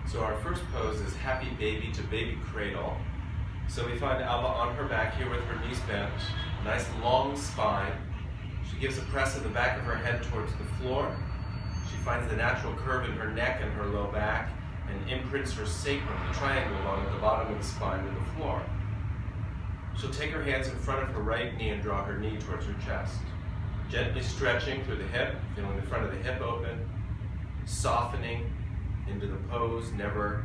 So our first pose is happy baby to baby cradle. So we find Alva on her back here with her knees bent, nice long spine. She gives a press of the back of her head towards the floor. She finds the natural curve in her neck and her low back and imprints her sacrum, the triangle along at the bottom of the spine to the floor. She'll take her hands in front of her right knee and draw her knee towards her chest. Gently stretching through the hip, feeling the front of the hip open, softening into the pose, never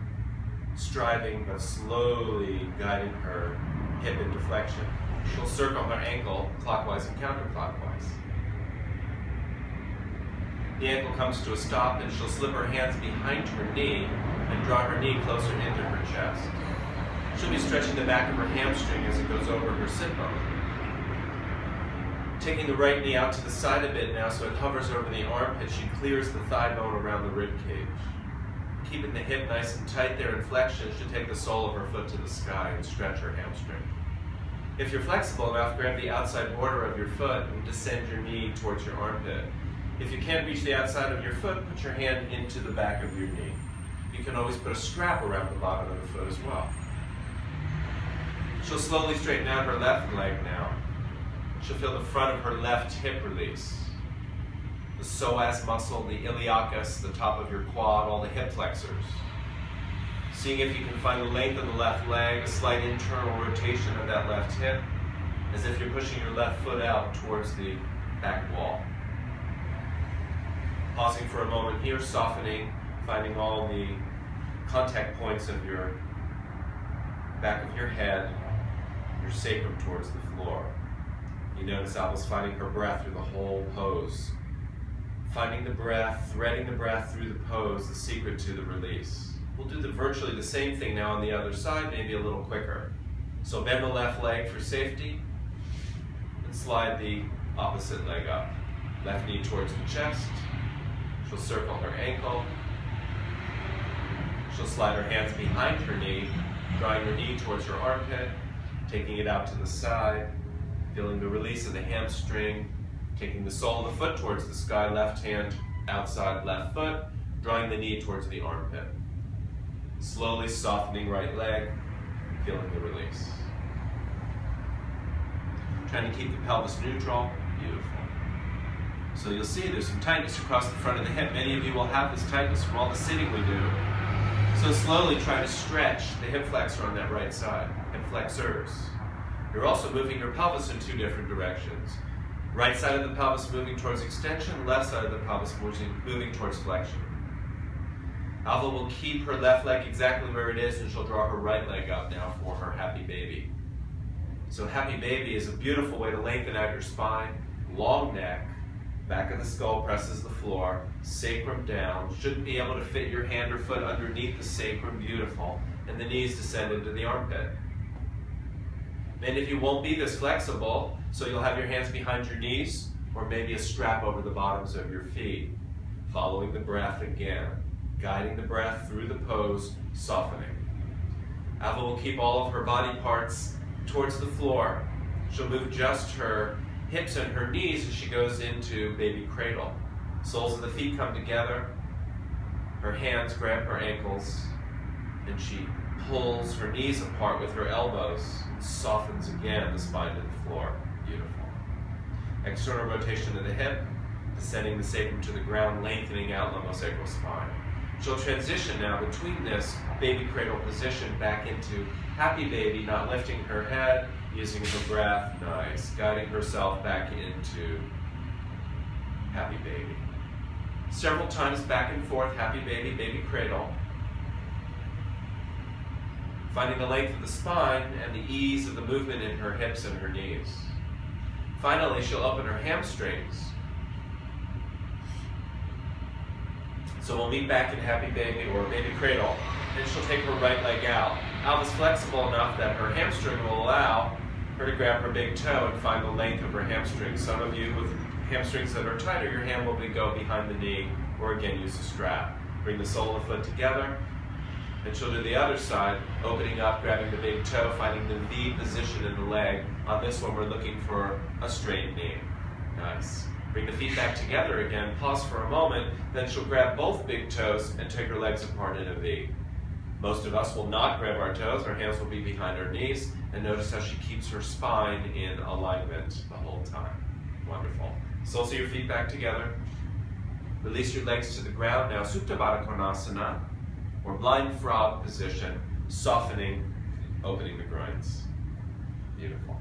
striving, but slowly guiding her hip into flexion. She'll circle her ankle clockwise and counterclockwise. The ankle comes to a stop, and she'll slip her hands behind her knee and draw her knee closer into her chest. She'll be stretching the back of her hamstring as it goes over her sit bone. Taking the right knee out to the side a bit now so it hovers over the armpit, she clears the thigh bone around the rib cage. Keeping the hip nice and tight there in flexion, she'll take the sole of her foot to the sky and stretch her hamstring. If you're flexible enough, grab the outside border of your foot and descend your knee towards your armpit. If you can't reach the outside of your foot, put your hand into the back of your knee. You can always put a strap around the bottom of the foot as well. She'll slowly straighten out her left leg now. She'll feel the front of her left hip release. The psoas muscle, the iliacus, the top of your quad, all the hip flexors. Seeing if you can find the length of the left leg, a slight internal rotation of that left hip, as if you're pushing your left foot out towards the back wall. Pausing for a moment here, softening, finding all the contact points of your back of your head, your sacrum towards the floor. You notice Alva's finding her breath through the whole pose. Finding the breath, threading the breath through the pose, the secret to the release. We'll do virtually the same thing now on the other side, maybe a little quicker. So bend the left leg for safety, and slide the opposite leg up. Left knee towards the chest. She'll circle her ankle. She'll slide her hands behind her knee, drawing her knee towards her armpit, taking it out to the side, feeling the release of the hamstring, taking the sole of the foot towards the sky, left hand outside left foot, drawing the knee towards the armpit. Slowly softening right leg, feeling the release. Trying to keep the pelvis neutral, beautiful. So you'll see there's some tightness across the front of the hip. Many of you will have this tightness from all the sitting we do. So slowly try to stretch the hip flexor on that right side, hip flexors. You're also moving your pelvis in two different directions. Right side of the pelvis moving towards extension, left side of the pelvis moving towards flexion. Alva will keep her left leg exactly where it is, and she'll draw her right leg up now for her happy baby. So happy baby is a beautiful way to lengthen out your spine, long neck, back of the skull presses the floor, sacrum down, shouldn't be able to fit your hand or foot underneath the sacrum, beautiful, and the knees descend into the armpit. Many of you won't be this flexible, so you'll have your hands behind your knees, or maybe a strap over the bottoms of your feet. Following the breath again, guiding the breath through the pose, softening. Alva will keep all of her body parts towards the floor. She'll move just her hips and her knees as she goes into baby cradle. Soles of the feet come together, her hands grab her ankles, and she pulls her knees apart with her elbows, and softens again the spine to the floor. Beautiful. External rotation of the hip, descending the sacrum to the ground, lengthening out lumbosacral spine. She'll transition now between this baby cradle position back into happy baby, not lifting her head, using her breath, nice, guiding herself back into happy baby. Several times back and forth, happy baby, baby cradle. Finding the length of the spine and the ease of the movement in her hips and her knees. Finally, she'll open her hamstrings. So we'll meet back in happy baby or baby cradle, and she'll take her right leg out. Alva's flexible enough that her hamstring will allow her to grab her big toe and find the length of her hamstring. Some of you with hamstrings that are tighter, your hand will go behind the knee, or again use a strap. Bring the sole of the foot together, and she'll do the other side, opening up, grabbing the big toe, finding the V position in the leg. On this one, we're looking for a straight knee. Nice. Bring the feet back together again, pause for a moment, then she'll grab both big toes and take her legs apart in a V. Most of us will not grab our toes. Our hands will be behind our knees. And notice how she keeps her spine in alignment the whole time. Wonderful. Soles of your feet back together. Release your legs to the ground. Now, Supta Baddha Konasana, or blind frog position, softening, opening the groins. Beautiful.